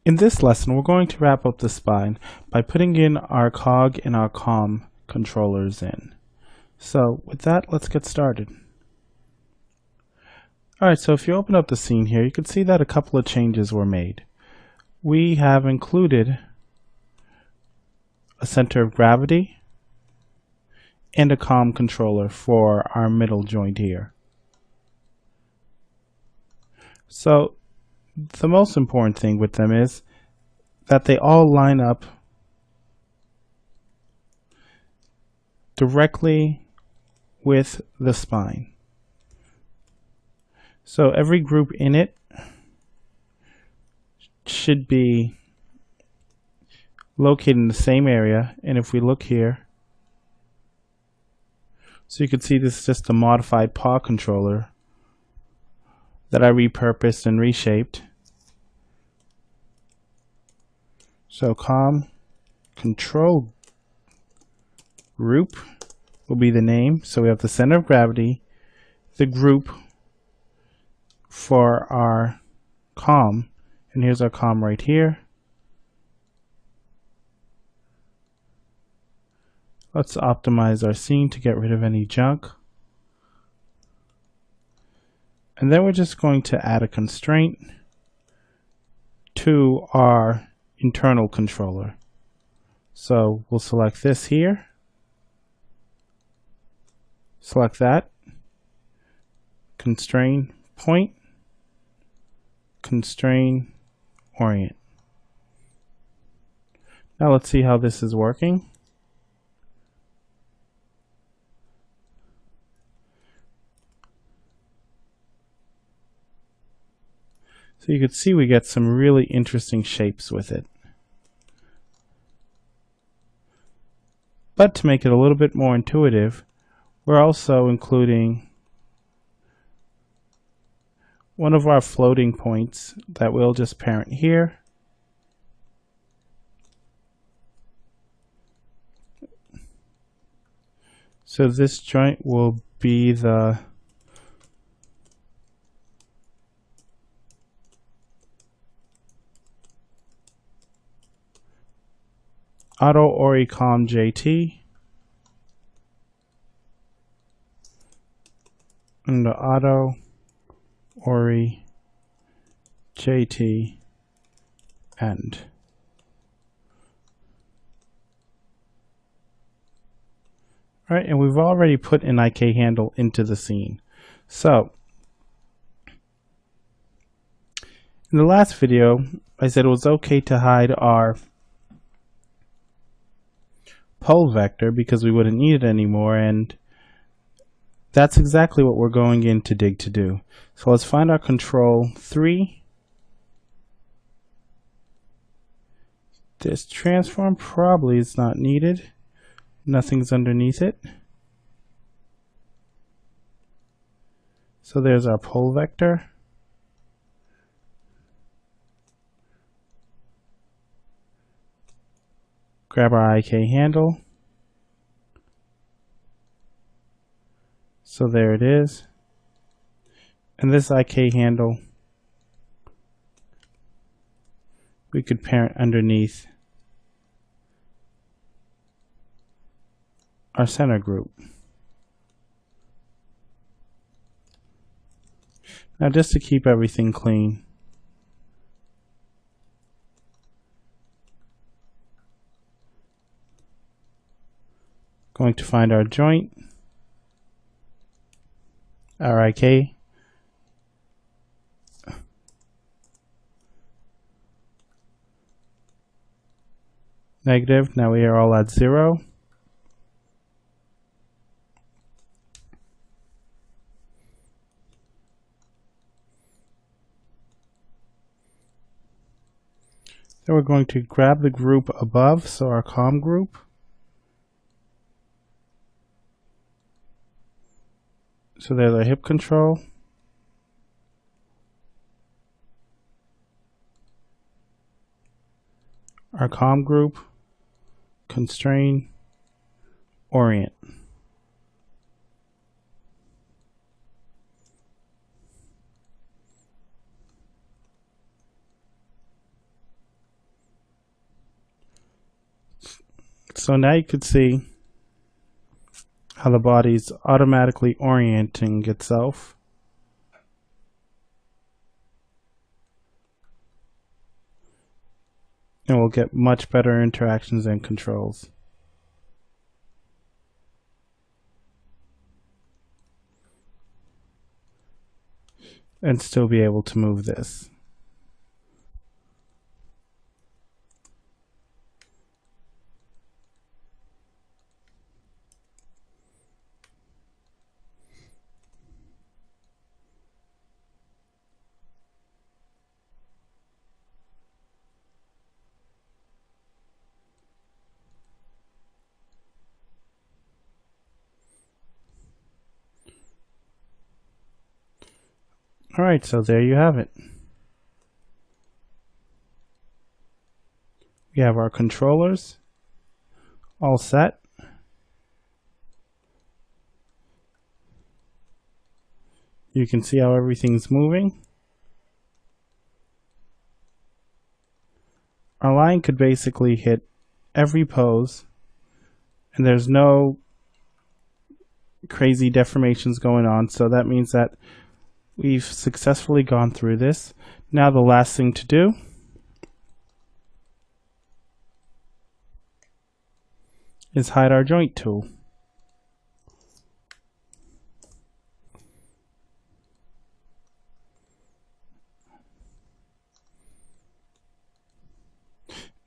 In this lesson, we're going to wrap up the spine by putting in our cog and our COM controllers in. So with that, let's get started. Alright, so if you open up the scene here, you can see that a couple of changes were made. We have included a center of gravity and a COM controller for our middle joint here. So the most important thing with them is that they all line up directly with the spine. So every group in it should be located in the same area, and if we look here, so you can see this is just a modified paw controller that I repurposed and reshaped. So COM control group will be the name. So we have the center of gravity, the group for our COM, and here's our COM right here. Let's optimize our scene to get rid of any junk. And then we're just going to add a constraint to our internal controller. So we'll select this here, select that, constrain point, constrain orient. Now let's see how this is working. So you can see we get some really interesting shapes with it. But to make it a little bit more intuitive, we're also including one of our floating points that we'll just parent here. So this joint will be the Auto Ori COM JT and the Auto Ori JT end. Alright, and we've already put an IK handle into the scene. So in the last video, I said it was okay to hide our pole vector because we wouldn't need it anymore, and that's exactly what we're going into Dig to do. So let's find our control 3. This transform probably is not needed. Nothing's underneath it. So there's our pole vector. Grab our IK handle. So there it is. And this IK handle we could parent underneath our center group. Now just to keep everything clean, going to find our joint, our IK, negative. Now we are all at 0. Then we're going to grab the group above, so our COM group. So there's our hip control. Our COM group, constrain, orient. So now you could see how the body's automatically orienting itself. And we'll get much better interactions and controls. And still be able to move this. Alright, so there you have it. We have our controllers all set. You can see how everything's moving. Our line could basically hit every pose, and there's no crazy deformations going on, so that means that we've successfully gone through this. Now the last thing to do is hide our joint tool.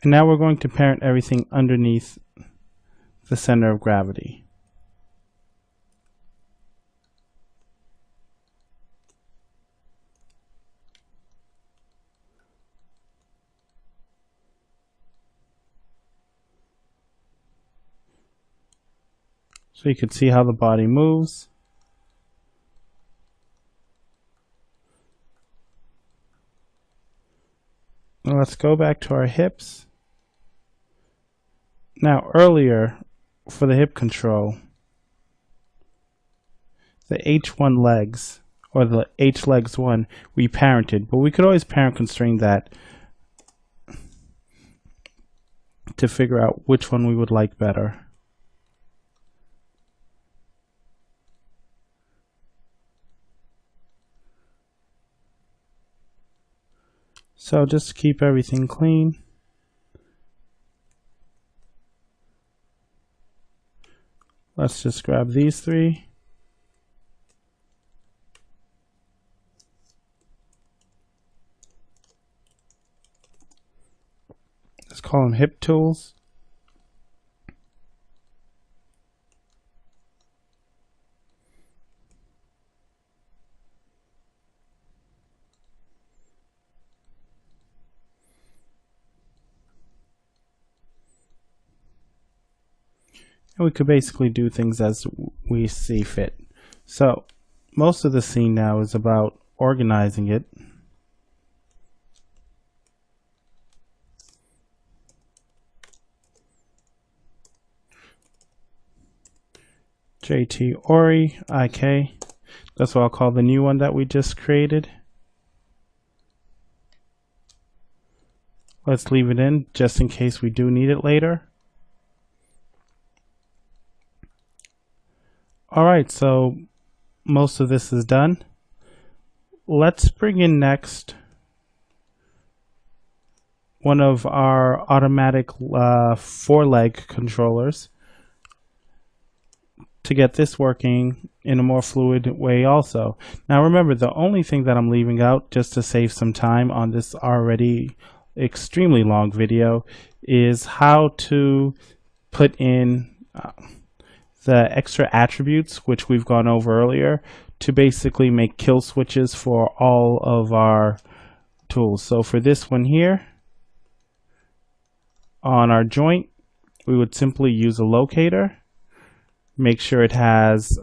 And now we're going to parent everything underneath the center of gravity. So you can see how the body moves. Now let's go back to our hips. Now earlier, for the hip control, the H1 legs, or the H legs 1, we parented, but we could always parent constrain that to figure out which one we would like better. So just to keep everything clean, let's just grab these three. Let's call them hip tools. And we could basically do things as we see fit. So most of the scene now is about organizing it. JT Ori IK. That's what I'll call the new one that we just created. Let's leave it in just in case we do need it later. Alright, so most of this is done. Let's bring in next one of our automatic four-leg controllers to get this working in a more fluid way also. Now remember, the only thing that I'm leaving out, just to save some time on this already extremely long video, is how to put in the extra attributes, which we've gone over earlier, to basically make kill switches for all of our tools. So for this one here, on our joint, we would simply use a locator, make sure it has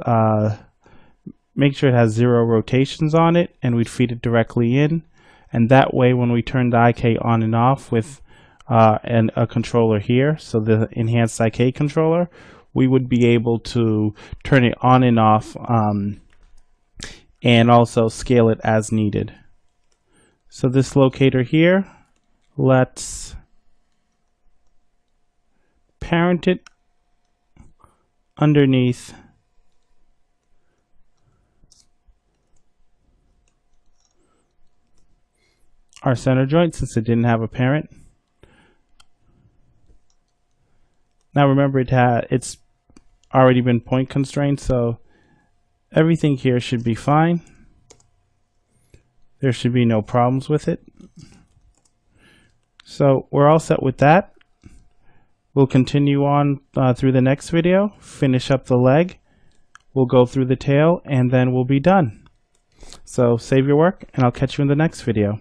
0 rotations on it, and we'd feed it directly in. And that way, when we turn the IK on and off with a controller here, so the enhanced IK controller, we would be able to turn it on and off and also scale it as needed. So this locator here, let's parent it underneath our center joint since it didn't have a parent. Now remember, it's already been point constrained, so everything here should be fine. There should be no problems with it. So we're all set with that. We'll continue on through the next video, finish up the leg, we'll go through the tail, and then we'll be done. So save your work, and I'll catch you in the next video.